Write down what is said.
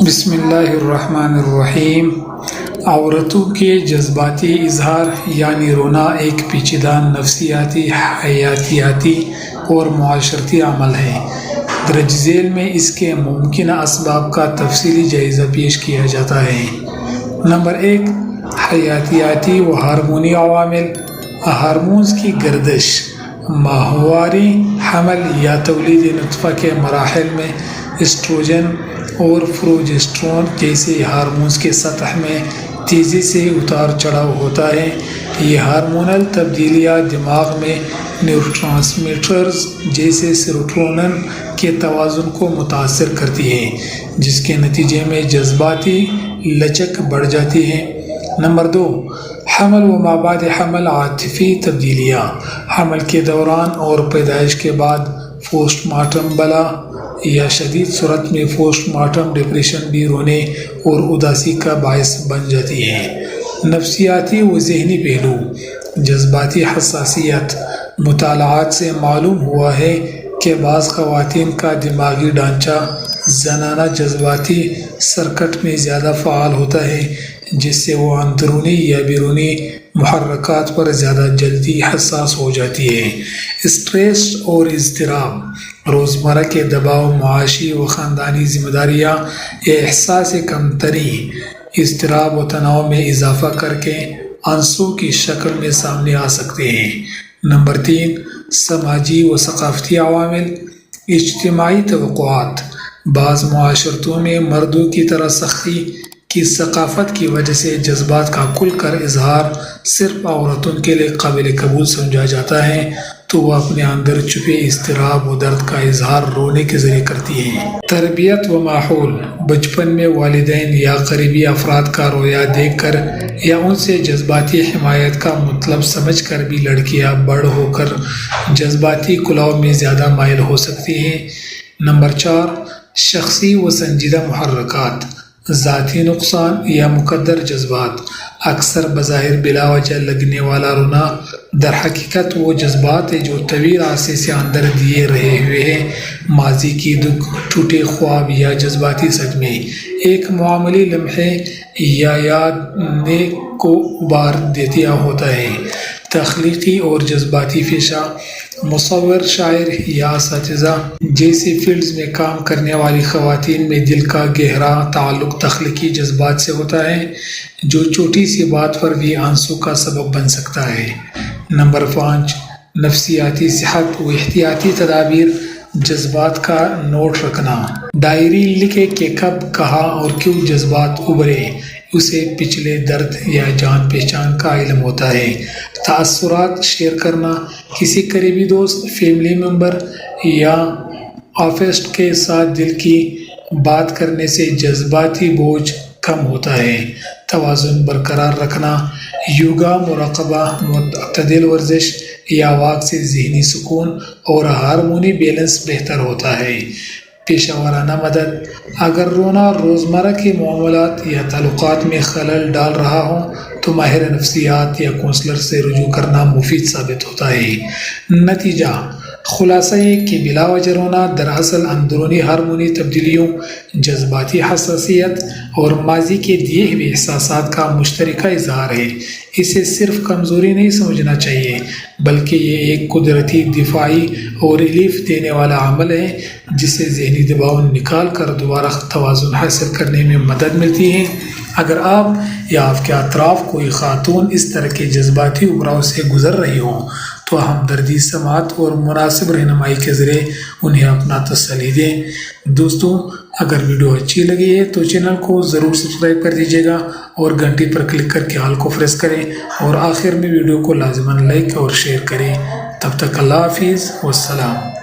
بسم اللہ الرحمن الرحیم۔ عورتوں کے جذباتی اظہار یعنی رونا ایک پیچیدہ نفسیاتی، حیاتیاتی اور معاشرتی عمل ہے۔ درج ذیل میں اس کے ممکنہ اسباب کا تفصیلی جائزہ پیش کیا جاتا ہے۔ نمبر 1، حیاتیاتی و ہارمونی عوامل۔ ہارمونز کی گردش ماہواری حمل یا تولید نطفہ کے مراحل میں ایسٹروجن اور پروجسٹرون جیسے ہارمونز کے سطح میں تیزی سے اتار چڑھاؤ ہوتا ہے۔ یہ ہارمونل تبدیلیاں دماغ میں نیورو ٹرانسمیٹرز جیسے سیروٹونن کے توازن کو متاثر کرتی ہیں، جس کے نتیجے میں جذباتی لچک بڑھ جاتی ہے۔ نمبر 2، حمل و مابعد حمل عاطفی تبدیلیاں۔ حمل کے دوران اور پیدائش کے بعد پوسٹ مارٹم بلا یا شدید صورت میں پوسٹ مارٹم ڈپریشن بھی رونے اور اداسی کا باعث بن جاتی ہے۔ نفسیاتی و ذہنی پہلو۔ جذباتی حساسیت۔ مطالعات سے معلوم ہوا ہے کہ بعض خواتین کا دماغی ڈھانچہ زنانہ جذباتی سرکٹ میں زیادہ فعال ہوتا ہے، جس سے وہ اندرونی یا بیرونی محرکات پر زیادہ جلدی حساس ہو جاتی ہے۔ اسٹریس اور اضطراب۔ روزمرہ کے دباؤ، معاشی و خاندانی ذمہ داریاں احساس کمتری، اضطراب و تناؤ میں اضافہ کر کے عنصروں کی شکل میں سامنے آ سکتے ہیں۔ نمبر 3، سماجی و ثقافتی عوامل۔ اجتماعی توقعات۔ بعض معاشرتوں میں مردوں کی طرح سختی کی ثقافت کی وجہ سے جذبات کا کھل کر اظہار صرف عورتوں کے لیے قابل قبول سمجھا جاتا ہے، تو وہ اپنے اندر چھپے اضطراب و درد کا اظہار رونے کے ذریعے کرتی ہیں۔ تربیت و ماحول۔ بچپن میں والدین یا قریبی افراد کا رویا دیکھ کر یا ان سے جذباتی حمایت کا مطلب سمجھ کر بھی لڑکیاں بڑھ ہو کر جذباتی کلاؤ میں زیادہ مائل ہو سکتی ہیں۔ نمبر 4، شخصی و سنجیدہ محرکات۔ ذاتی نقصان یا مقدر جذبات۔ اکثر بظاہر بلا وجہ لگنے والا رونا در حقیقت وہ جذبات ہیں جو طویل عرصے سے اندر دیے رہے ہوئے ہیں۔ ماضی کی دکھ، ٹوٹے خواب یا جذباتی صدمے ایک معمولی لمحے یا یاد کو ابار دیتا ہوتا ہے۔ تخلیقی اور جذباتی پیشہ۔ مصور، شاعر یا اساتذہ جیسی فیلڈز میں کام کرنے والی خواتین میں دل کا گہرا تعلق تخلیقی جذبات سے ہوتا ہے، جو چھوٹی سی بات پر بھی آنسو کا سبب بن سکتا ہے۔ نمبر 5، نفسیاتی صحت و احتیاطی تدابیر۔ جذبات کا نوٹ رکھنا۔ ڈائری لکھے کہ کب، کہاں اور کیوں جذبات ابھرے۔ اسے پچھلے درد یا جان پہچان کا علم ہوتا ہے۔ تاثرات شیئر کرنا۔ کسی قریبی دوست، فیملی ممبر یا آرٹسٹ کے ساتھ دل کی بات کرنے سے جذباتی بوجھ کم ہوتا ہے۔ توازن برقرار رکھنا۔ یوگا، مراقبہ، معتدل ورزش یا واک سے ذہنی سکون اور ہارمونی بیلنس بہتر ہوتا ہے۔ پیشہ ورانہ مدد۔ اگر رونا روزمرہ کے معاملات یا تعلقات میں خلل ڈال رہا ہو تو ماہر نفسیات یا کونسلر سے رجوع کرنا مفید ثابت ہوتا ہے۔ نتیجہ۔ خلاصہ یہ کہ بلا وجہ رونا دراصل اندرونی ہارمونی تبدیلیوں، جذباتی حساسیت اور ماضی کے دیے ہوئے احساسات کا مشترکہ اظہار ہے۔ اسے صرف کمزوری نہیں سمجھنا چاہیے، بلکہ یہ ایک قدرتی دفاعی اور ریلیف دینے والا عمل ہے، جس سے ذہنی دباؤ نکال کر دوبارہ توازن حاصل کرنے میں مدد ملتی ہے۔ اگر آپ یا آپ کے اطراف کوئی خاتون اس طرح کے جذباتی ابھراؤ سے گزر رہی ہوں تو ہمدردی، سماعت اور مناسب رہنمائی کے ذریعے انہیں اپنا تسلی دیں۔ دوستوں، اگر ویڈیو اچھی لگی ہے تو چینل کو ضرور سبسکرائب کر دیجیے گا اور گھنٹی پر کلک کر کے آل کو پریس کریں، اور آخر میں ویڈیو کو لازماً لائک اور شیئر کریں۔ تب تک اللہ حافظ، والسلام۔